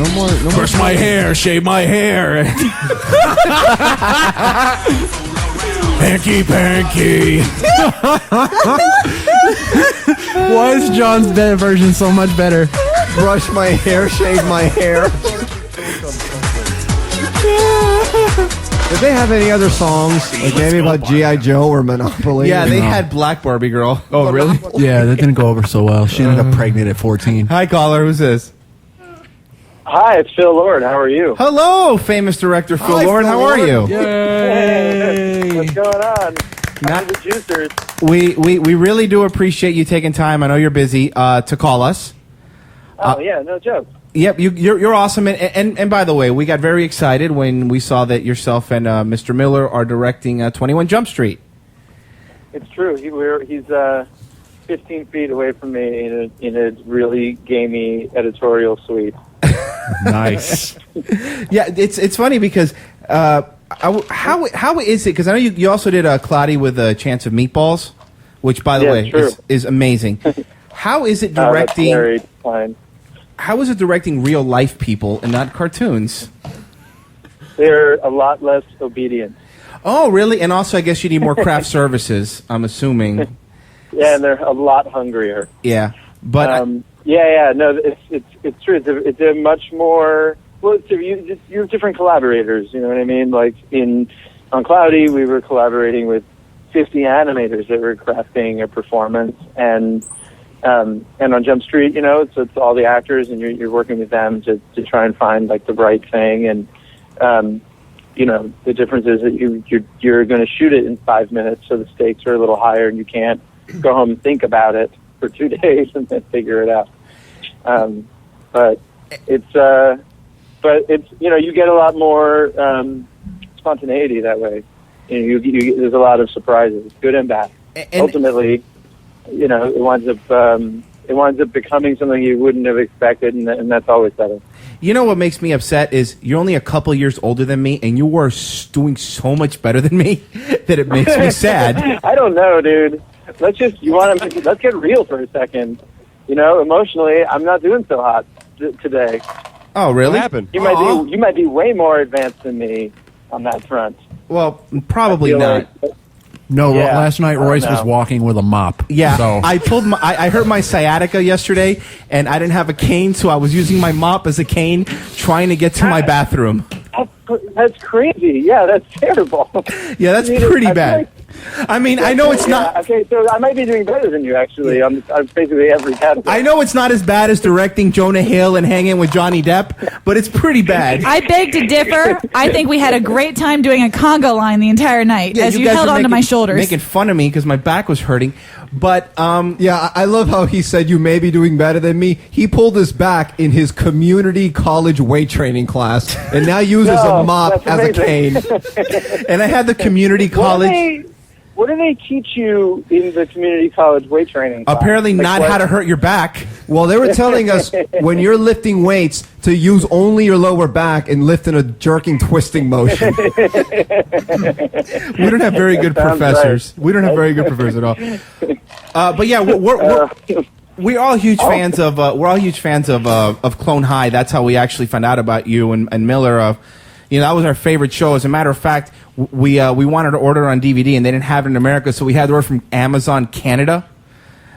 No Brush my hair, shave my hair. Panky. Why is John's version so much better? Brush my hair, shave my hair. Did they have any other songs, like maybe about G.I. Joe or Monopoly? Yeah, they had Black Barbie Girl. Oh, really? Yeah, that didn't go over so well. She ended up pregnant at 14. Hi, caller. Who's this? Hi, it's Phil Lord. How are you? Hello, famous director Phil Lord. How are you? Hey, what's going on? How's the juicers? We really do appreciate you taking time. I know you're busy to call us. Oh yeah, no joke. Yep, you're awesome. And by the way, we got very excited when we saw that yourself and Mr. Miller are directing 21 Jump Street. It's true. He's 15 feet away from me in a really gamey editorial suite. Nice. Yeah, it's funny because how is it? Because I know you also did Cloudy with a Chance of Meatballs, which by the way is amazing. How is it directing? That's very fine. How is it directing real life people and not cartoons? They're a lot less obedient. Oh, really? And also, I guess you need more craft services. I'm assuming. Yeah, and they're a lot hungrier. Yeah, but no, it's true. It's a much more you have different collaborators. You know what I mean? Like on Cloudy, we were collaborating with 50 animators that were crafting a performance, and on Jump Street, you know, it's all the actors, and you're working with them to try and find like the right thing. And you know, the difference is that you're going to shoot it in 5 minutes, so the stakes are a little higher, and you can't go home and think about it for 2 days and then figure it out. But it's you know, you get a lot more spontaneity that way. You know, there's a lot of surprises, good and bad. And ultimately, you know, it winds up becoming something you wouldn't have expected, and that's always better. You know what makes me upset is you're only a couple years older than me, and you are doing so much better than me that it makes me sad. I don't know, dude. Let's get real for a second. You know, emotionally, I'm not doing so hot today. Oh, really? What happened? You might be way more advanced than me on that front. Well, probably not. No, last night Royce was walking with a mop. Yeah, so. I hurt my sciatica yesterday, and I didn't have a cane, so I was using my mop as a cane, trying to get to my bathroom. That's crazy. Yeah, that's terrible. Yeah, that's pretty bad. I mean, I know it's not... Okay, so I might be doing better than you, actually. I'm basically every category. I know it's not as bad as directing Jonah Hill and hanging with Johnny Depp, but it's pretty bad. I beg to differ. I think we had a great time doing a conga line the entire night as you held onto my shoulders. Making fun of me because my back was hurting. But, yeah, I love how he said you may be doing better than me. He pulled his back in his community college weight training class and now uses a mop as a cane. And I had the community college... What do they teach you in the community college weight training class? Apparently not how to hurt your back. Well, they were telling us when you're lifting weights to use only your lower back and lift in a jerking, twisting motion. We don't have very good professors. Right. We don't have very good professors at all. But yeah, we're all huge fans of Clone High. That's how we actually found out about you and Miller. You know, that was our favorite show. As a matter of fact, we wanted to order it on DVD, and they didn't have it in America, so we had to order from Amazon Canada.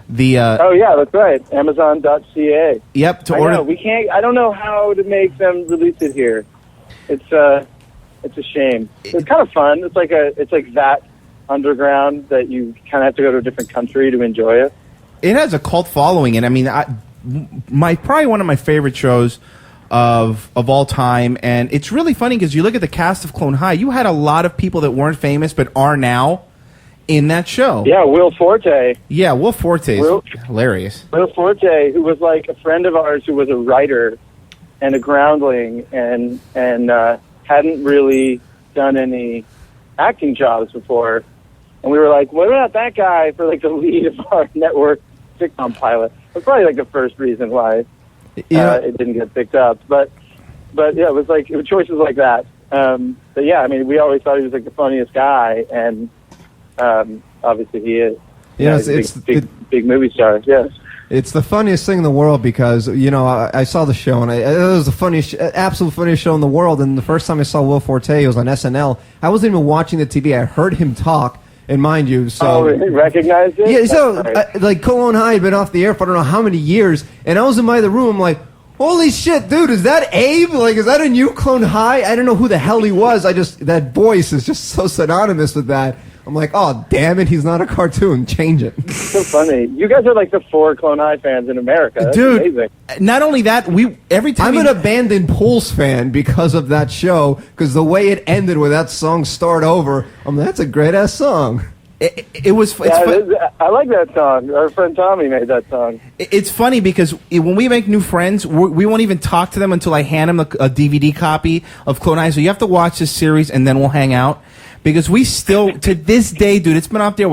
Oh yeah, that's right, Amazon.ca. Yep. To order. We can't. I don't know how to make them release it here. It's a shame. It's kind of fun. It's like that underground that you kind of have to go to a different country to enjoy it. It has a cult following, and I mean, probably one of my favorite shows of all time. And it's really funny because you look at the cast of Clone High, you had a lot of people that weren't famous but are now in that show. Yeah, Will Forte. Yeah, Will Forte is hilarious. Will Forte, who was like a friend of ours who was a writer and a groundling and hadn't really done any acting jobs before. And we were like, what about that guy for like the lead of our network sitcom pilot? That's probably like the first reason why it didn't get picked up. But yeah, it was choices like that. But yeah, I mean, we always thought he was like the funniest guy, and obviously he is. Yes, he's a big movie star. Yes. It's the funniest thing in the world because, you know, I saw the show, and it was the funniest, absolute funniest show in the world. And the first time I saw Will Forte, it was on SNL. I wasn't even watching the TV. I heard him talk, and mind you, so... Oh, recognized it? Yeah, so, like, Cologne High had been off the air for I don't know how many years, and I was in the room, I'm like, holy shit, dude, is that Abe? Like, is that a new Clone High? I don't know who the hell he was. That voice is just so synonymous with that. I'm like, oh, damn it, he's not a cartoon. Change it. So funny. You guys are like the 4 Clone High fans in America. That's dude, amazing. Not only that, I'm an abandoned Pools fan because of that show, because the way it ended with that song Start Over, I'm like, that's a great-ass song. I like that song. Our friend Tommy made that song. It's funny because when we make new friends, we won't even talk to them until I hand them a DVD copy of Clone High. So you have to watch this series and then we'll hang out. Because we still, to this day, dude, it's been out there,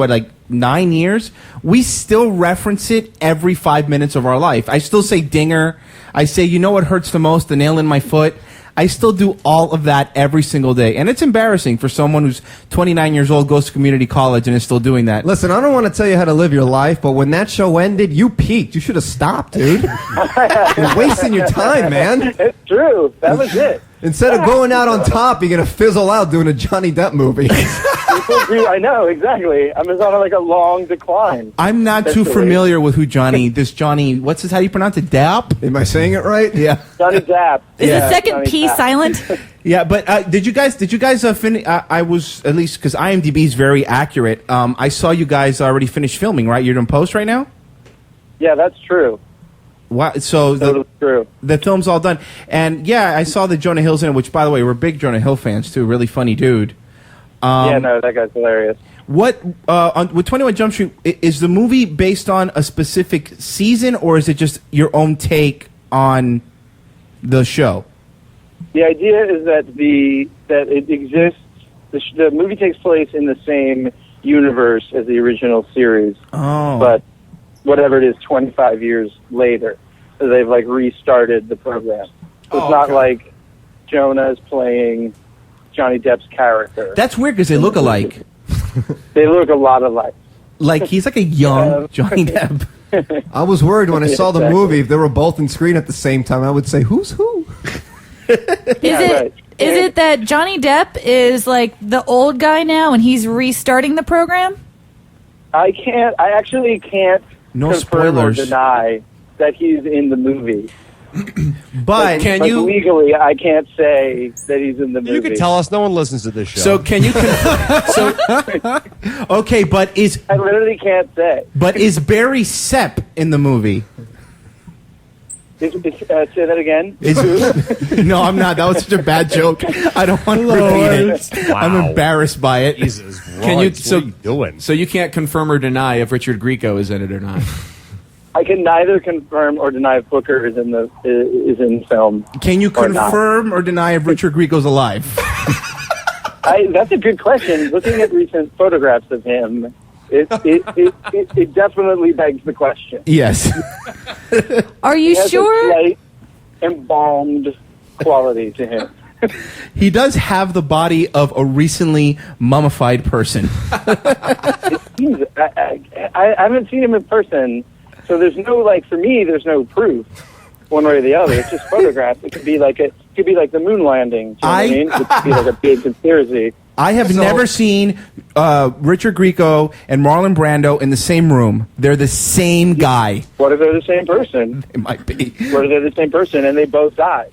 9 years? We still reference it every 5 minutes of our life. I still say dinger. I say, you know what hurts the most? The nail in my foot. I still do all of that every single day. And it's embarrassing for someone who's 29 years old, goes to community college, and is still doing that. Listen, I don't want to tell you how to live your life, but when that show ended, you peaked. You should have stopped, dude. You're wasting your time, man. It's true. That was it. Instead of going out on top, you're going to fizzle out doing a Johnny Depp movie. I know, exactly. I'm just on a long decline. I'm not too familiar with who Johnny, what's this, how do you pronounce it, Depp? Am I saying it right? Yeah. Johnny Depp. Is the second P silent? Yeah, but did you guys finish, I was, at least, because IMDb is very accurate, I saw you guys already finished filming, right? You're in post right now? Yeah, that's true. Wow, so true. The film's all done. And yeah, I saw that Jonah Hill's in it, which, by the way, we're big Jonah Hill fans, too. Really funny dude. That guy's hilarious. With 21 Jump Street, is the movie based on a specific season, or is it just your own take on the show? The idea is that it exists. The movie takes place in the same universe as the original series. Oh. But whatever it is, 25 years later, so they've restarted the program. So it's not like Jonah is playing Johnny Depp's character. That's weird because they look alike. They look a lot alike. Like he's like a young Johnny Depp. I was worried when I saw the movie, if they were both on screen at the same time, I would say, who's who? Is it that Johnny Depp is the old guy now and he's restarting the program? I actually can't no confirm spoilers. or deny that he's in the movie. But can you legally? I can't say that he's in the movie. You can tell us. No one listens to this show. So can you? Okay, but I literally can't say. But is Barry Sepp in the movie? Say that again. No, I'm not. That was such a bad joke. I don't want to repeat it. Wow. I'm embarrassed by it. Jesus, can you? what are you doing? So you can't confirm or deny if Richard Grieco is in it or not. I can neither confirm or deny if Booker is in film. Can you confirm or deny if Richard Grieco's alive? That's a good question. Looking at recent photographs of him, it definitely begs the question. Yes. Are you he has sure? A slight embalmed quality to him. He does have the body of a recently mummified person. I haven't seen him in person. So there's no for me. There's no proof, one way or the other. It's just photographs. It could be like the moon landing. Do you know what I mean? It could be like a big conspiracy. I have never seen Richard Grieco and Marlon Brando in the same room. They're the same guy. What if they're the same person? It might be. What if they're the same person and they both died?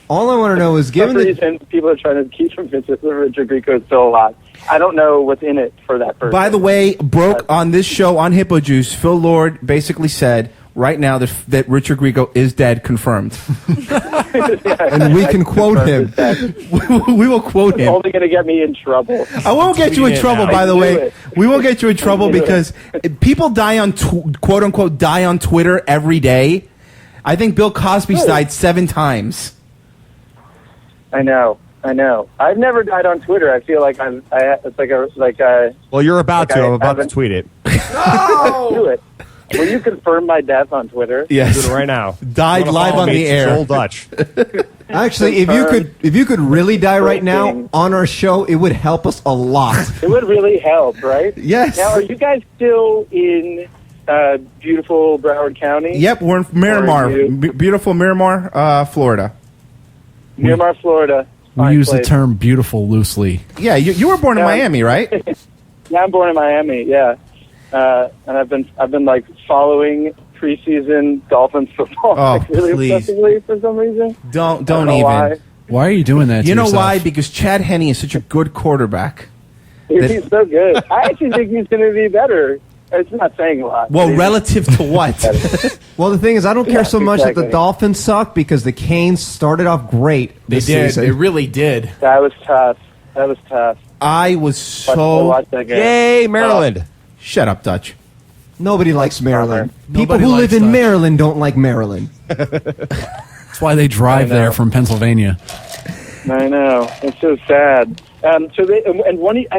All I want to know is, given For some reason, people are trying to keep from convinced that Richard Grieco is still alive. I don't know what's in it for that person. By the way, on this show on HippoJuice, Phil Lord basically said right now that Richard Grieco is dead, confirmed. And we can quote him. We will quote him. It's only going to get me in trouble. I won't get you in trouble, by the way. We will get you in trouble because people die on, quote unquote, die on Twitter every day. I think Bill Cosby's died 7 times. I know. I've never died on Twitter. I feel like it's like a. Well, you're about to. I'm about to tweet it. Let's do it. Will you confirm my death on Twitter? Yes. Do it right now. Died live on the air. Old Dutch. Actually, if you could really die right now on our show, it would help us a lot. It would really help, right? Yes. Now, are you guys still in beautiful Broward County? Yep, we're in Miramar, beautiful Miramar, Florida. Miramar, Florida. We use the term "beautiful" loosely. Yeah, you were born in Miami, right? Yeah, I'm born in Miami. Yeah, and I've been like following preseason Dolphins football really obsessively for some reason. Don't even. Why are you doing that? You know yourself? why? Because Chad Henne is such a good quarterback. He's so good. I actually think he's going to be better. It's not saying a lot. Well, relative to what? Well, the thing is, I don't care so much that the Dolphins suck because the Canes started off great this season. They really did. That was tough. I was so... Yay, Maryland. Shut up, Dutch. Nobody likes Maryland. People Nobody who live likes in Dutch. Maryland don't like Maryland. That's why they drive there from Pennsylvania. I know. It's so sad. I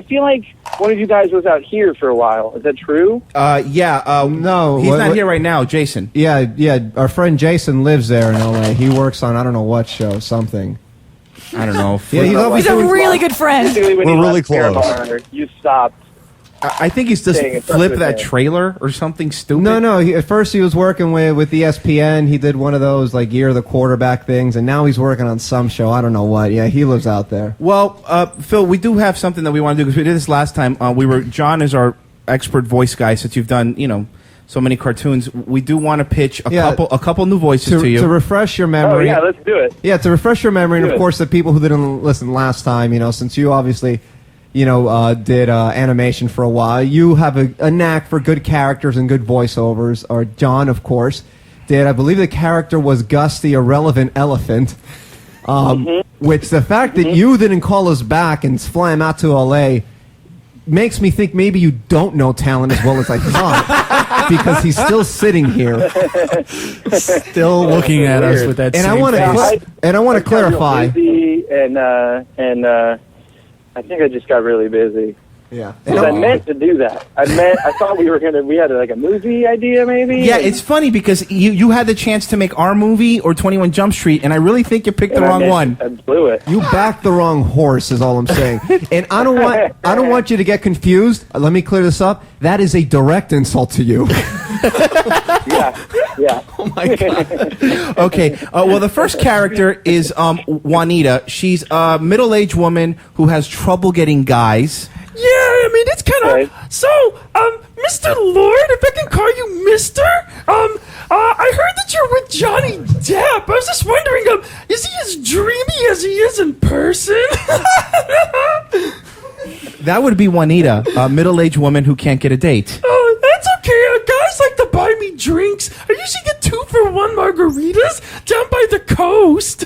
feel like one of you guys was out here for a while. Is that true? No. He's not here right now, Jason. Yeah. Our friend Jason lives there in L.A. He works on I don't know what show, something. I don't know. Yeah, He's a really good friend. Basically, when We're you really left close. Miramar, you stopped. I think he's just Staying in touch flipped with that him. trailer or something stupid. No. At first he was working with ESPN. He did one of those like Year of the Quarterback things, and now he's working on some show. I don't know what. Yeah, he lives out there. Well, Phil, we do have something that we want to do because we did this last time. John is our expert voice guy since you've done, so many cartoons. We do want to pitch a couple new voices to you. To refresh your Oh, memory. yeah, let's do it. Yeah, to refresh your memory, and of Good. course the people who didn't listen last time, since you obviously, did animation for a while, you have a knack for good characters and good voiceovers. Or John, of course, did. I believe the character was Gus the Irrelevant Elephant. Which the fact that you didn't call us back and fly him out to L.A. makes me think maybe you don't know talent as well as I thought, because he's still sitting here. Still looking at us with that And same I want face. to clarify. Busy and I think I just got really busy. Yeah. Because I meant to do that. I thought we had like a movie idea maybe. Yeah, it's funny because you had the chance to make our movie or 21 Jump Street, and I really think you picked the wrong one. I blew it. You backed the wrong horse is all I'm saying. And I don't want you to get confused. Let me clear this up. That is a direct insult to you. Yeah. Oh my god. Okay. Well, the first character is Juanita. She's a middle-aged woman who has trouble getting guys. Yeah, I mean, it's kind of... Right. So, Mr. Lord, if I can call you Mister, I heard that you're with Johnny Depp. I was just wondering, is he as dreamy as he is in person? That would be Juanita, a middle-aged woman who can't get a date. Oh, that's okay. Guys like to buy me drinks. I usually get 2-for-1 margaritas down by the coast.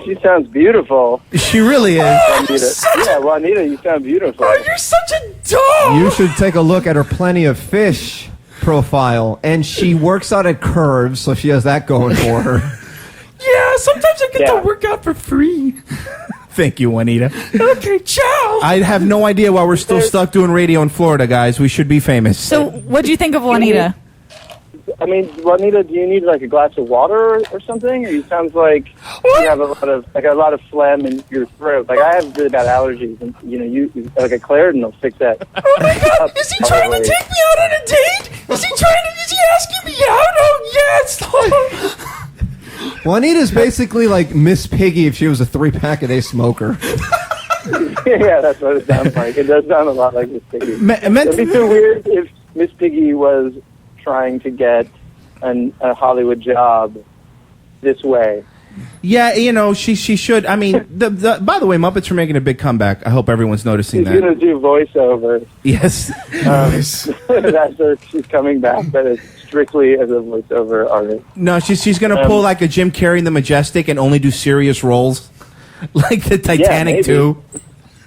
She sounds beautiful. She really is. Juanita, you sound beautiful. Oh, you're such a dog. You should take a look at her Plenty of Fish profile. And she works out at Curves, so she has that going for her. Yeah, sometimes I get to work out for free. Thank you, Juanita. Okay, ciao. I have no idea why we're still stuck doing radio in Florida, guys. We should be famous. So, what do you think of Juanita? I mean, Juanita, do you need like a glass of water or something? Or you sounds like you have a lot of phlegm in your throat. Like I have really bad allergies, and you like a Claritin will fix that. Oh my god, is he trying to take me out on a date? Is he asking me out? Oh yes. Juanita's basically like Miss Piggy if she was a 3-pack-a-day smoker. Yeah, that's what it sounds like. It does sound a lot like Miss Piggy. It'd be so weird if Miss Piggy was trying to get a Hollywood job this way. Yeah, she should. I mean, by the way, Muppets are making a big comeback. I hope everyone's noticing She's that. going to do voiceover. Yes. That's her. She's coming back, but it's strictly as a voiceover artist. No, she's going to pull like a Jim Carrey in The Majestic and only do serious roles, like the Titanic too.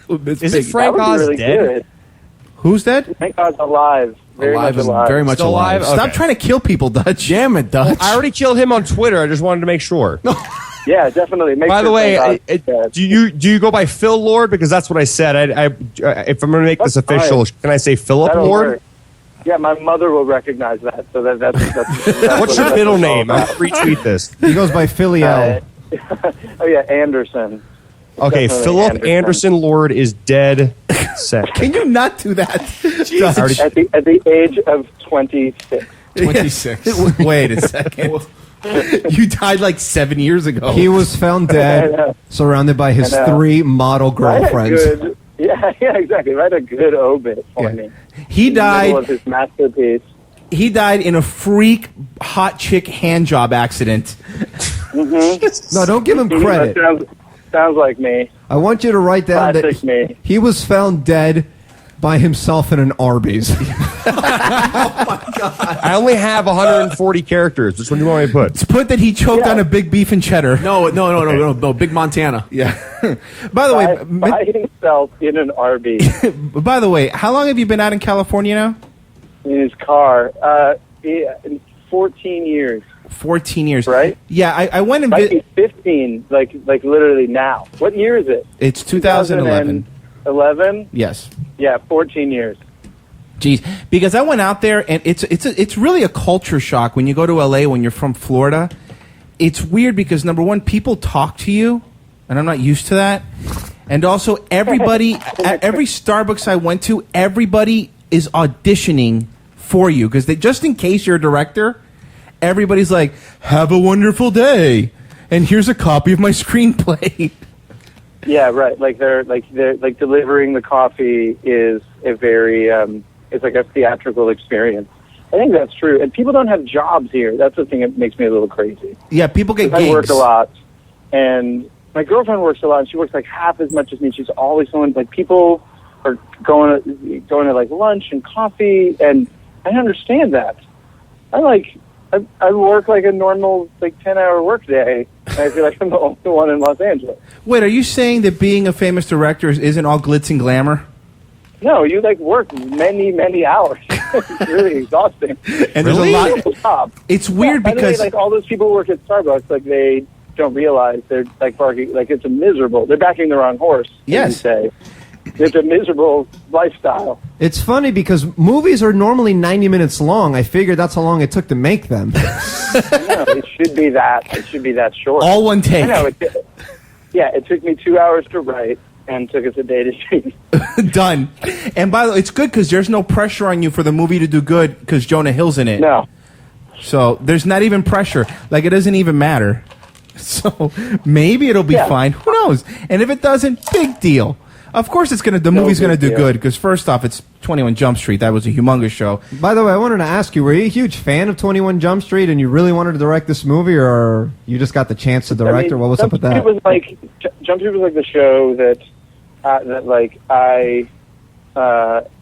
Is it Frank Oz really dead? Good. Who's dead? Frank Oz alive. Very much alive. Very much Still alive. alive? Stop Okay. trying to kill people, Dutch. Damn it, Dutch. I already killed him on Twitter. I just wanted to make sure. Yeah, definitely. Make By sure the way, Frank Oz is dead. do you go by Phil Lord? Because that's what I said. If I'm going to make this That's official, fine. can I say Philip That'll Lord? work. Yeah, my mother will recognize that. So that's What's your middle name? I'm going to retweet this. He goes by Philly L. Oh yeah, Anderson. Okay, Definitely Philip Anderson Lord is dead. Second. Can you not do that? At the age of 26. 26. Wait a second. You died like 7 years ago. He was found dead, surrounded by his 3 model girlfriends. Yeah, exactly. Write a good obit for me. He In the middle died. of his masterpiece. He died in a freak hot chick hand job accident. No, don't give him credit. Sounds like me. I want you to write down Classic that me. he was found dead by himself in an Arby's. I only have 140 characters. Which one do you want me to put? Put that he choked on a big beef and cheddar. No, Big Montana. Yeah. By the way, By himself in an RV by the way, how long have you been out in California now? in his car. 14 years. 14 years. Right? Yeah, I went and Might be 15, like literally now. What year is it? It's 2011. 11? Yes. Yeah, 14 years. Jeez, because I went out there and it's really a culture shock when you go to LA when you're from Florida. It's weird because number one, people talk to you, and I'm not used to that. And also, everybody at every Starbucks I went to, everybody is auditioning for you because just in case you're a director, everybody's like, "Have a wonderful day, and here's a copy of my screenplay." Yeah, right. Like they're delivering the coffee is a very it's like a theatrical experience. I think that's true. And people don't have jobs here. That's the thing that makes me a little crazy. Yeah, people get I gigs. work a lot, and my girlfriend works a lot, and she works like half as much as me. She's always someone like people are going to like lunch and coffee, and I understand that. I work like a normal 10-hour work day, and I feel like I'm the only one in Los Angeles. Wait, are you saying that being a famous director isn't all glitz and glamour? No, you work many hours. It's really exhausting. And there's a lot. Job. It's weird By the because way, all those people who work at Starbucks, they don't realize they're barking. It's a miserable. They're backing the wrong horse. Yes. You say. It's a miserable lifestyle. It's funny because movies are normally 90 minutes long. I figured that's how long it took to make them. No, it should be that. It should be that short. all one take. I know. It took me 2 hours to write and took us a day to shoot. Done. And by the way, it's good because there's no pressure on you for the movie to do good because Jonah Hill's in it. No. So there's not even pressure. It doesn't even matter. So maybe it'll be fine. Who knows? And if it doesn't, big deal. Of course, the movie's gonna do good because first off, it's 21 Jump Street. That was a humongous show. By the way, I wanted to ask you, were you a huge fan of 21 Jump Street and you really wanted to direct this movie, or you just got the chance to direct, or what was up with that? Jump Street was the show that I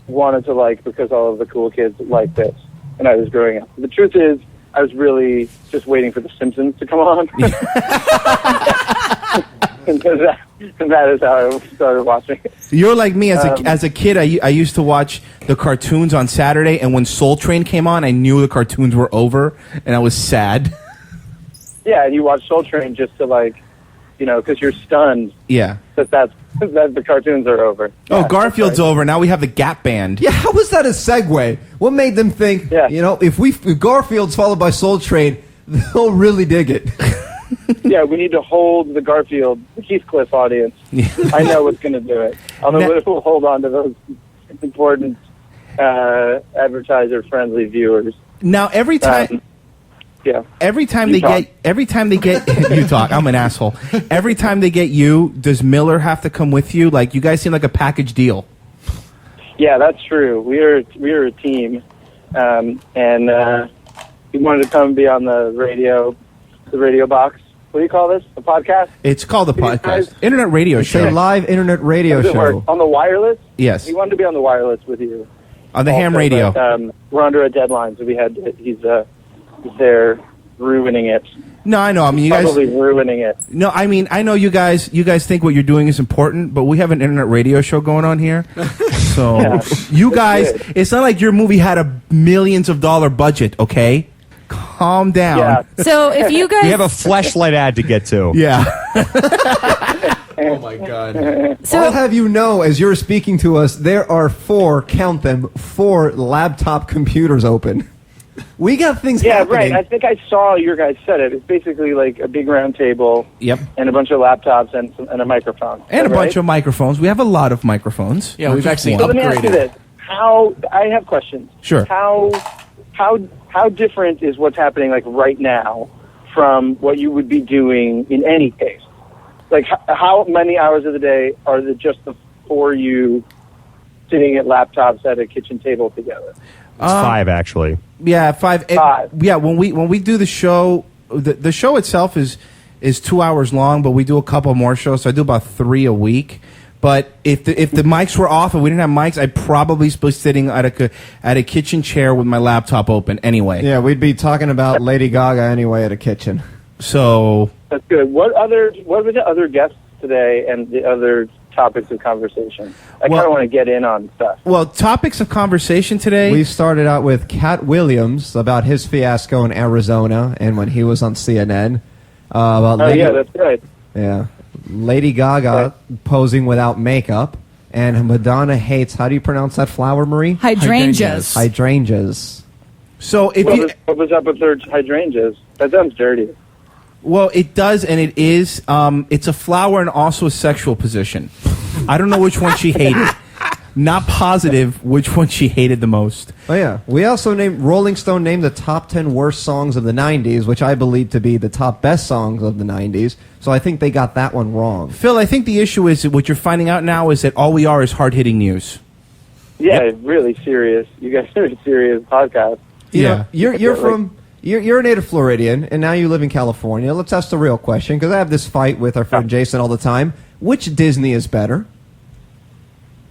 wanted to because all of the cool kids liked it, and I was growing up. The truth is, I was really just waiting for The Simpsons to come on. And that is how I started watching it. You're like me as a kid. I used to watch the cartoons on Saturday, and when Soul Train came on, I knew the cartoons were over, and I was sad. Yeah, and you watch Soul Train just to because you're stunned. Yeah. That the cartoons are over. Oh, Garfield's over. Now we have the Gap Band. Yeah, how was that a segue? What made them think, if Garfield's followed by Soul Train, they'll really dig it? Yeah, we need to hold the Garfield, the Heathcliff audience. I know what's going to do it. Although we'll hold on to those important advertiser-friendly viewers. Now every time they get you talk, I'm an asshole. Every time they get you, does Miller have to come with you? You guys seem like a package deal. Yeah, that's true. We're a team, and he wanted to come be on the radio box. What do you call this? A podcast? It's called a podcast. Internet radio show. It's a live internet radio show. On the wireless? Yes. He wanted to be on the wireless with you. On the ham radio. But, we're under a deadline, so he's there ruining it. No, I know. I mean, you guys probably ruining it. No, I mean, I know you guys think what you're doing is important, but we have an internet radio show going on here. So you guys, it's not like your movie had a millions of dollar budget, okay? Calm down. Yeah. So if you guys... We have a fleshlight ad to get to. Yeah. Oh, my God. So I'll have you know, as you're speaking to us, there are 4 laptop computers open. We got things Yeah, happening. right. I think I saw your guys set it. It's basically like a big round table. Yep. And a bunch of laptops and a microphone. And a Is that bunch of microphones. We have a lot of microphones. Yeah, Not we've just actually one. So let me ask you this: I have questions. Sure. How different is what's happening like right now from what you would be doing in any case? Like how many hours of the day are there just the four of you sitting at laptops at a kitchen table together? It's 5, actually. Yeah, 5. Five. Yeah, when we do the show, the show itself is 2 hours long, but we do a couple more shows. So I do about 3 a week. But if the mics were off and we didn't have mics, I'd probably be sitting at a kitchen chair with my laptop open anyway. Yeah, we'd be talking about Lady Gaga anyway at a kitchen. So That's good. What were the other guests today and the other topics of conversation? I kind of want to get in on stuff. well, topics of conversation today. We started out with Cat Williams about his fiasco in Arizona and when he was on CNN. About Yeah, that's right. Yeah. Lady Gaga posing without makeup, and Madonna hates, how do you pronounce that flower, Marie? Hydrangeas. Hydrangeas. So if you What was up with their hydrangeas? That sounds dirty. well, it does and it is. It's a flower and also a sexual position. I don't know which one she hated. Not positive which one she hated the most. Oh, yeah. We also Rolling Stone named the top 10 worst songs of the 90s, which I believe to be the top best songs of the 90s. So I think they got that one wrong. Phil, I think the issue is that what you're finding out now is that all we are is hard-hitting news. Yeah, really serious. You guys are a serious podcast. You Yeah. know, you're a native Floridian, and now you live in California. Let's ask the real question, because I have this fight with our friend Jason all the time. Which Disney is better?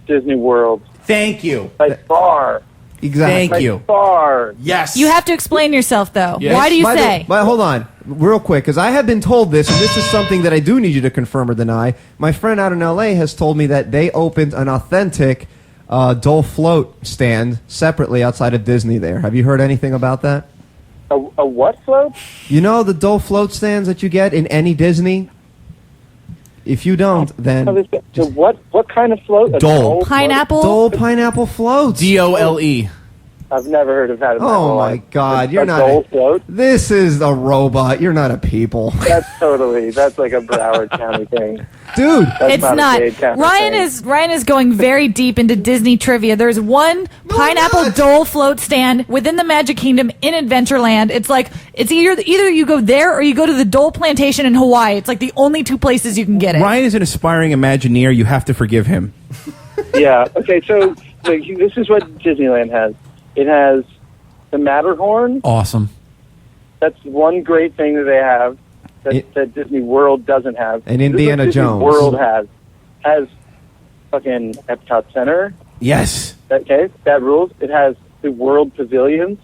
Disney World. Thank you. By far. Exactly. Thank you. Far. Yes. You have to explain yourself, though. Yes. Why do you By the- say? But hold on, real quick, because I have been told this, and this is something that I do need you to confirm or deny. My friend out in L.A. has told me that they opened an authentic Dole float stand separately outside of Disney there. Have you heard anything about that? A what float? You know the Dole float stands that you get in any Disney? If you don't, then So what kind of float? A Dole. float? Pineapple? Dole pineapple floats. DOLE. I've never heard of that. In my Oh whole my life. God, you're a not. Dole float? This is a robot. You're not a people, That's like a Broward County thing. dude. That's It's not. not. A Dade County Ryan thing. is going very deep into Disney trivia. There's one pineapple not. Dole float stand within the Magic Kingdom in Adventureland. It's like it's either you go there or you go to the Dole plantation in Hawaii. It's like the only two places you can get it. Ryan is an aspiring Imagineer. You have to forgive him. Yeah. Okay. So this is what Disneyland has. It has the Matterhorn. Awesome. That's one great thing that they have that Disney World doesn't have. And This is what Indiana Disney Jones. World has fucking Epcot Center. Yes. Okay, that rules. It has the World Pavilions.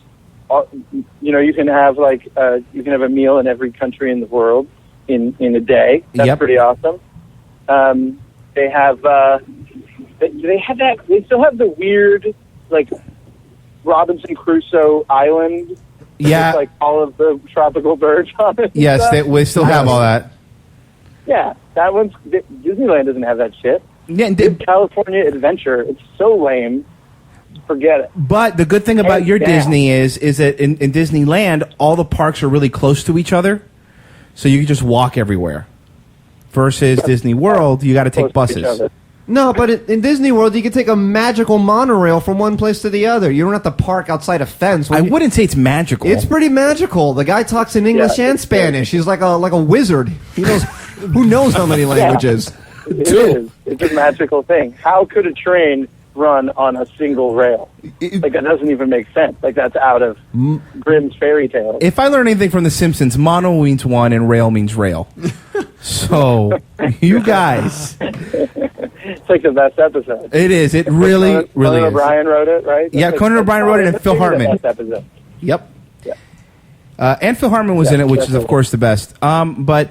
You can have you can have a meal in every country in the world in a day. That's Yep. pretty awesome. They have they have that. They still have the weird Robinson Crusoe Island. Yeah. With, all of the tropical birds on it. and Yes, stuff. we still have all that. Yeah, that one's Disneyland doesn't have that shit. Yeah, and It's California Adventure. It's so lame. Forget it. but the good thing about Hands your down. Disney is that in Disneyland, all the parks are really close to each other, so you can just walk everywhere. Versus Disney World, you got to take Close to each buses. other. No, but in Disney World, you can take a magical monorail from one place to the other. You don't have to park outside a fence. I wouldn't say it's magical. It's pretty magical. The guy talks in English Yeah, and it's Spanish. He's like a wizard. He knows who knows how many languages. It is. It's a magical thing. How could a train run on a single rail? That doesn't even make sense. That's out of Grimm's fairy tale. If I learn anything from The Simpsons, mono means one and rail means rail. So, you guys, It's like the best episode. it is. It really, Conan really is. O'Brien wrote it, right? Yeah, Conan O'Brien wrote it and Phil the Hartman. best episode. Yep. And Phil Hartman was in it, which is, of course, the best. But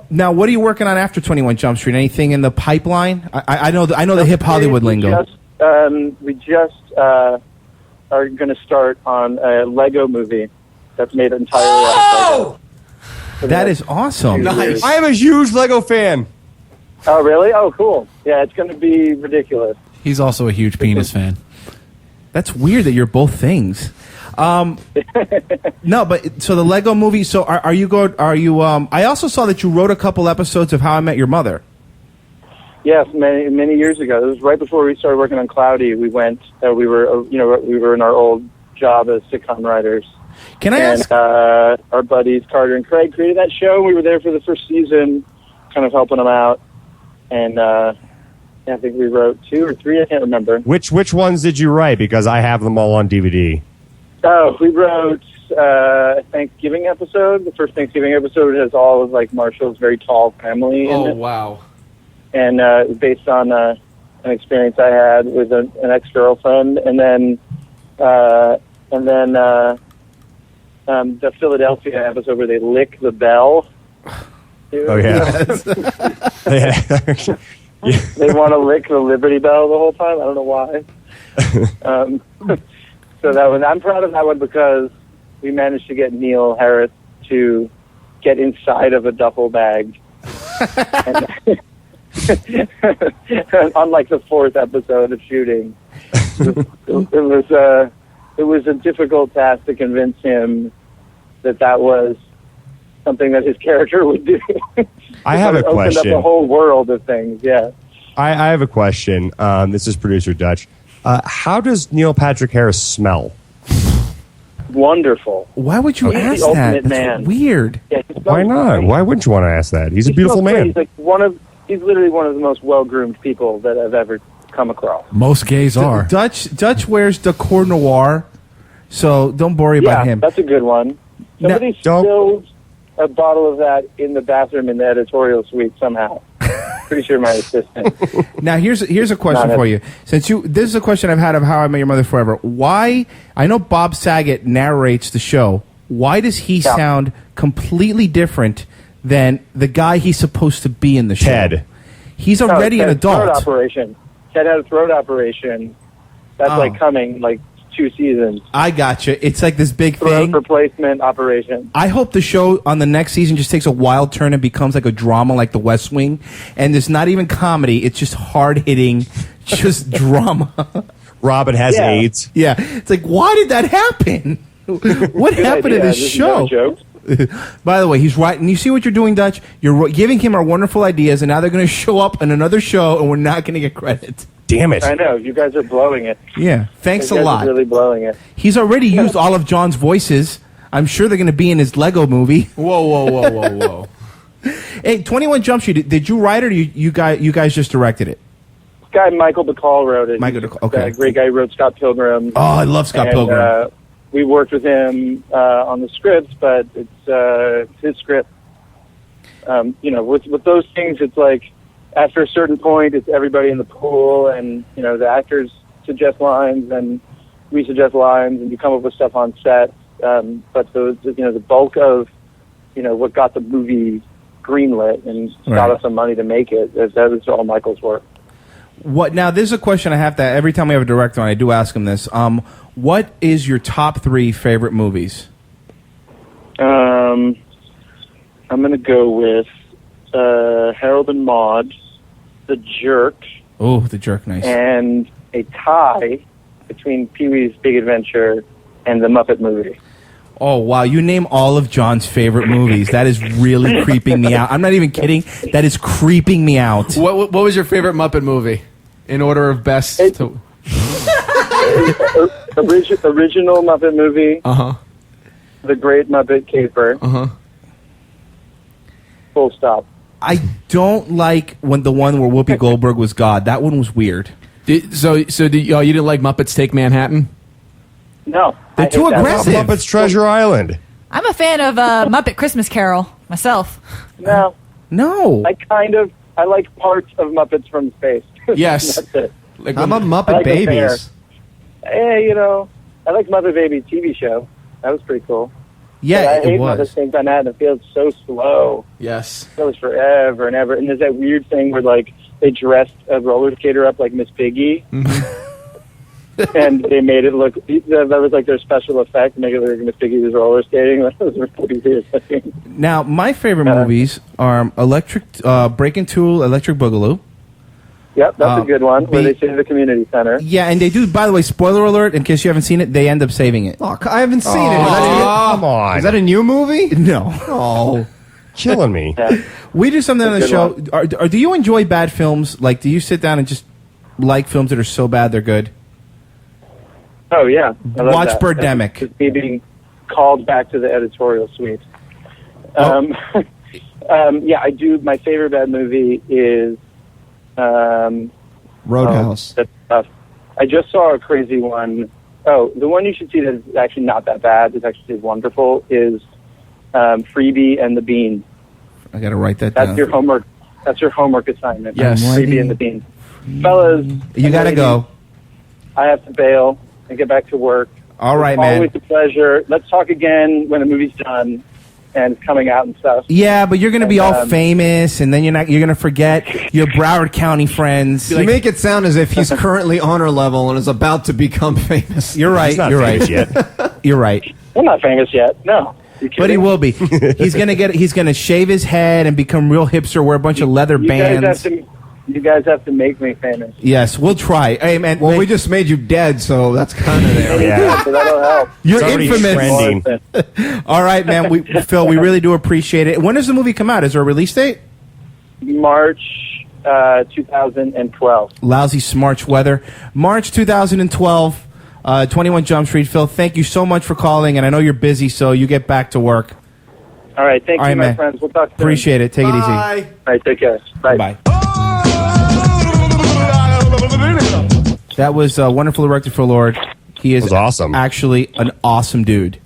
now, what are you working on after 21 Jump Street? Anything in the pipeline? I know the hip Hollywood lingo. We just are going to start on a Lego movie that's made entirely out of Lego. That is awesome. Nice. I am a huge Lego fan. Oh, really? Oh, cool. Yeah, it's going to be ridiculous. He's also a huge penis fan. That's weird that you're both things. No, but so the Lego Movie. So are you go? Are you? I also saw that you wrote a couple episodes of How I Met Your Mother. Yes, many years ago. It was right before we started working on Cloudy. We went. We were in our old job as sitcom writers. Can I ask? Our buddies Carter and Craig created that show. We were there for the first season, kind of helping them out, and I think we wrote 2 or 3. I can't remember. Which ones did you write? Because I have them all on DVD. Oh, we wrote a Thanksgiving episode. The first Thanksgiving episode has all of like Marshall's very tall family in it. Oh, wow. And it was based on an experience I had with an ex-girlfriend, and then the Philadelphia episode where they lick the bell. Oh yeah. They want to lick the Liberty Bell the whole time. I don't know why. So that one, I'm proud of that one because we managed to get Neil Harris to get inside of a duffel bag. On like the 4th episode of shooting, it was a difficult task to convince him that was something that his character would do. I have a question. Opened up a whole world of things. Yeah. I have a question. This is producer Dutch. How does Neil Patrick Harris smell? Wonderful. Why would you ask the that? ultimate That's man. weird. Yeah, Why not? Why wouldn't you want to ask that? He's a beautiful man. He's like he's literally one of the most well-groomed people that I've ever come across. Most gays are. Dutch wears the Cour Noir, so don't worry about him. That's a good one. Somebody spilled a bottle of that in the bathroom in the editorial suite somehow. Pretty sure my assistant. Now here's a question for you. This is a question I've had of How I Met Your Mother Forever. Why? I know Bob Saget narrates the show. Why does he sound completely different than the guy he's supposed to be in the show? Ted. He's already an adult. Throat operation. Ted had a throat operation. That's like coming 2 seasons. I gotcha. It's like this big Throat thing. replacement operation. I hope the show on the next season just takes a wild turn and becomes like a drama like The West Wing. And it's not even comedy. It's just hard-hitting, just drama. Robin has AIDS. Yeah. It's like, why did that happen? What happened to this show? No joke. By the way, he's right. And you see what you're doing, Dutch? You're giving him our wonderful ideas, and now they're going to show up in another show, and we're not going to get credit. Damn it. I know. You guys are blowing it. Yeah. Thanks You a guys lot. are really blowing it. He's already used all of John's voices. I'm sure they're going to be in his Lego movie. Whoa. Hey, 21 Jump Street, did you write it or you guys just directed it? This guy, Michael Bacall, wrote it. Michael He's Bacall, okay. A great guy who wrote Scott Pilgrim. Oh, I love Scott Pilgrim. We worked with him on the script, but it's his script. With those things, it's like after a certain point, it's everybody in the pool, and the actors suggest lines, and we suggest lines, and you come up with stuff on set. But the bulk of what got the movie greenlit and got us some money to make it, that was all Michael's work. What now? This is a question I have to every time we have a director on. I do ask him this. What is your top 3 favorite movies? I'm going to go with Harold and Maude, The Jerk. Oh, The Jerk, nice. And a tie between Pee-wee's Big Adventure and The Muppet Movie. Oh, wow. You name all of John's favorite movies. That is really creeping me out. I'm not even kidding. That is creeping me out. What was your favorite Muppet movie? In order of best to... Original Muppet Movie. Uh-huh. The Great Muppet Caper. Uh-huh. Full stop. I don't like the one where Whoopi Goldberg was God. That one was weird. You didn't like Muppets Take Manhattan? No. They're too aggressive. Muppets Treasure Island. I'm a fan of Muppet Christmas Carol myself. No. I like parts of Muppets from Space. Yes. That's it. How about Muppet Babies? Hey, I like Muppet Babies TV show. That was pretty cool. Yeah, but I hate it was. Muppet Take Manhattan. It feels so slow. Yes. It goes forever and ever. And there's that weird thing where, they dressed a roller skater up like Miss Piggy. Mm-hmm. And they made it look, that was their special effect, to make it look like Miss Piggy was roller skating. That was really weird. Now, my favorite movies are Breaking Two, Electric Boogaloo. Yep, that's a good one, where they save the community center. Yeah, and they do, by the way, spoiler alert, in case you haven't seen it, they end up saving it. Oh, I haven't seen it. Come on. Is that a new movie? No. Oh. Killing me. Yeah. We do something on the Good show. one. Do you enjoy bad films? Like, do you sit down and just like films that are so bad they're good? Oh, yeah. I love Watch that. Birdemic. That's just me being called back to the editorial suite. Oh. Yeah, I do. My favorite bad movie is... Roadhouse. That's tough. I just saw a crazy one. Oh, the one you should see that is actually not that bad. It's actually wonderful. Is Freebie and the Bean. I got to write that down. That's your homework. That's your homework assignment. Yes. Freebie and the Bean. Fellas, You got to go. I have to bail and get back to work. All right, It's man. always a pleasure. Let's talk again when the movie's done and it's coming out and stuff. Yeah, but you're going to be all And, famous, and then you're going to forget your Broward County friends. You make it sound as if he's currently honor level and is about to become famous. You're right. He's not You're famous right. yet. You're right. I'm not famous yet. No. You But he kidding? will be. He's gonna shave his head and become real hipster, wear a bunch of leather bands. You guys have to make me famous. Yes, we'll try. Hey, man. Well, we just made you dead, so that's kind of there. Yeah. So that'll help. You're It's already infamous. trending. All right, man. Phil, we really do appreciate it. When does the movie come out? Is there a release date? March 2012. Lousy smarch weather. March 2012. 21 Jump Street. Phil, thank you so much for calling, and I know you're busy, so you get back to work. All right. Thank All you, right, my man. friends. We'll talk soon. Appreciate it. Take it easy. Bye. All right. Take care. Bye. Bye. That was Wonderful Erected for Lord. He is was awesome. Actually, an awesome dude.